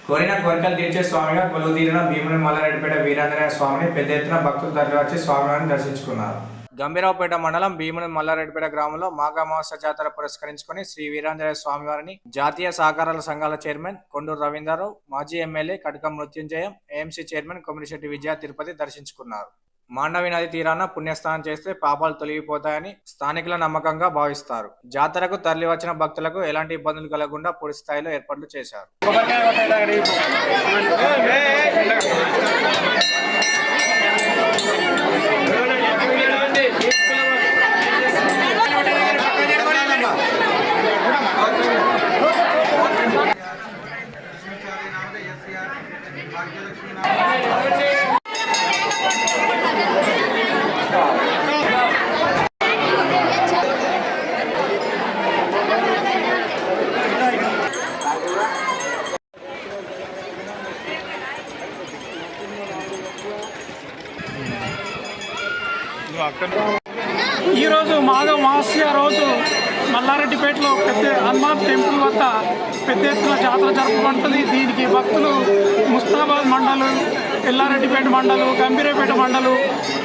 కోరిన కోరికలు తీర్చే స్వామిగా కొలువుదీరిన భీముని మల్లారెడ్డిపేట వీరాంజనేయ స్వామిని పెద్ద ఎత్తున భక్తులు తరలివచ్చి స్వామివారిని దర్శించుకున్నారు. గంభీరావుపేట మండలం భీముని మల్లారెడ్డిపేట గ్రామంలో మాఘమాస జాతర పురస్కరించుకుని శ్రీ వీరాంజనేయ స్వామివారిని జాతీయ సహకారాల సంఘాల చైర్మన్ కొండూరు రవీంద్రరావు, మాజీ ఎమ్మెల్యే కటకం మృత్యుంజయం, ఏఎంసీ చైర్మన్ కొమిరిశెట్టి విజయ తిరుపతి దర్శించుకున్నారు. మాండవి నది తీరాన పుణ్యస్నానం చేస్తే పాపాలు తొలగిపోతాయని స్థానికుల నమ్మకంగా భావిస్తారు. జాతరకు తరలి వచ్చిన భక్తులకు ఎలాంటి ఇబ్బందులు కలగకుండా పూర్తి స్థాయిలో ఏర్పాట్లు చేశారు. ఈరోజు మాఘమాస్య రోజు మల్లారెడ్డిపేటలో పెద్ద హనుమాన్ టెంపుల్ వద్ద పెద్ద ఎత్తున జాతర జరపబడుతుంది. దీనికి భక్తులు ముస్తాబాద్ మండలు, ఎల్లారెడ్డిపేట మండలు, గంభీరావుపేట మండలు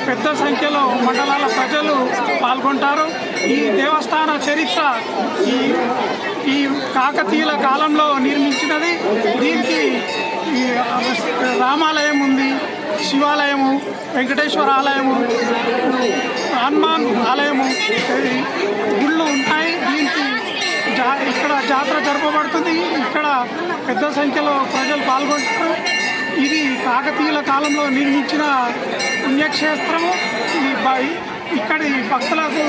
పెద్ద సంఖ్యలో మండలాల ప్రజలు పాల్గొంటారు. ఈ దేవస్థాన చరిత్ర ఈ కాకతీయుల కాలంలో నిర్మించినది. దీనికి రామాలయం ఉంది, శివాలయము, వెంకటేశ్వర ఆలయము, హనుమాన్ ఆలయము, గుళ్ళు ఉన్నాయి. దీనికి ఇక్కడ జాతర జరపబడుతుంది. ఇక్కడ పెద్ద సంఖ్యలో ప్రజలు పాల్గొంటారు. ఇది కాకతీయుల కాలంలో నిర్మించిన పుణ్యక్షేత్రము. ఇక్కడి భక్తులకు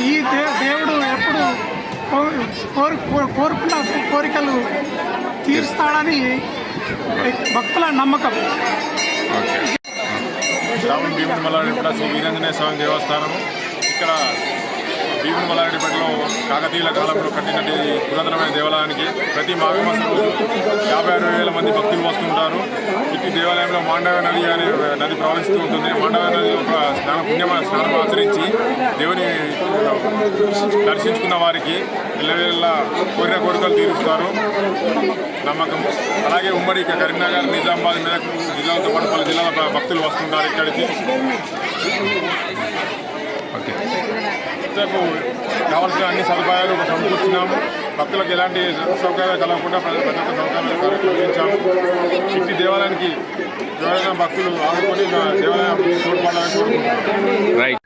ఈ దేవుడు ఎప్పుడు కోరుకున్న కోరికలు తీరుస్తాడని భక్తుల నమ్మకం. గ్రామం భీముని మల్లారెడ్డిపేట శ్రీ వీరాంజనేయ స్వామి దేవస్థానము. ఇక్కడ భీముని మల్లారెడ్డిపేటలో కాకతీయుల కాలంలో కట్టినటువంటి పురాతనమైన దేవాలయానికి ప్రతి మాఘమాసం రోజు 50-60 మంది భక్తులు వస్తుంటారు. ఇటు దేవాలయంలో మాండవ నది అనే నది ప్రవహిస్తూ ఉంటుంది. మాండవ నది ఒక స్నానం ఆచరించి దేవుని దర్శించుకున్న వారికి ఎల్లవేళ కోరిన కోరికలు తీరుస్తారు నమ్మకం. అలాగే ఉమ్మడి కరీంనగర్, నిజామాబాద్, మెదక్ జిల్లాలతో పాటు పలు జిల్లాల భక్తులు వస్తుంటారు ఇక్కడికి. కావాల్సిన అన్ని సదుపాయాలు సమకూర్చినాము. భక్తులకు ఎలాంటి సౌకర్యాలు కలగకుండా ప్రజలకు సౌకర్యాలు కల్పించాము. ఇంటి దేవాలయానికి ఎవరైనా భక్తులు ఆదుకొని దేవాలయం తోడ్పడాలని కోరుకుంటున్నాము.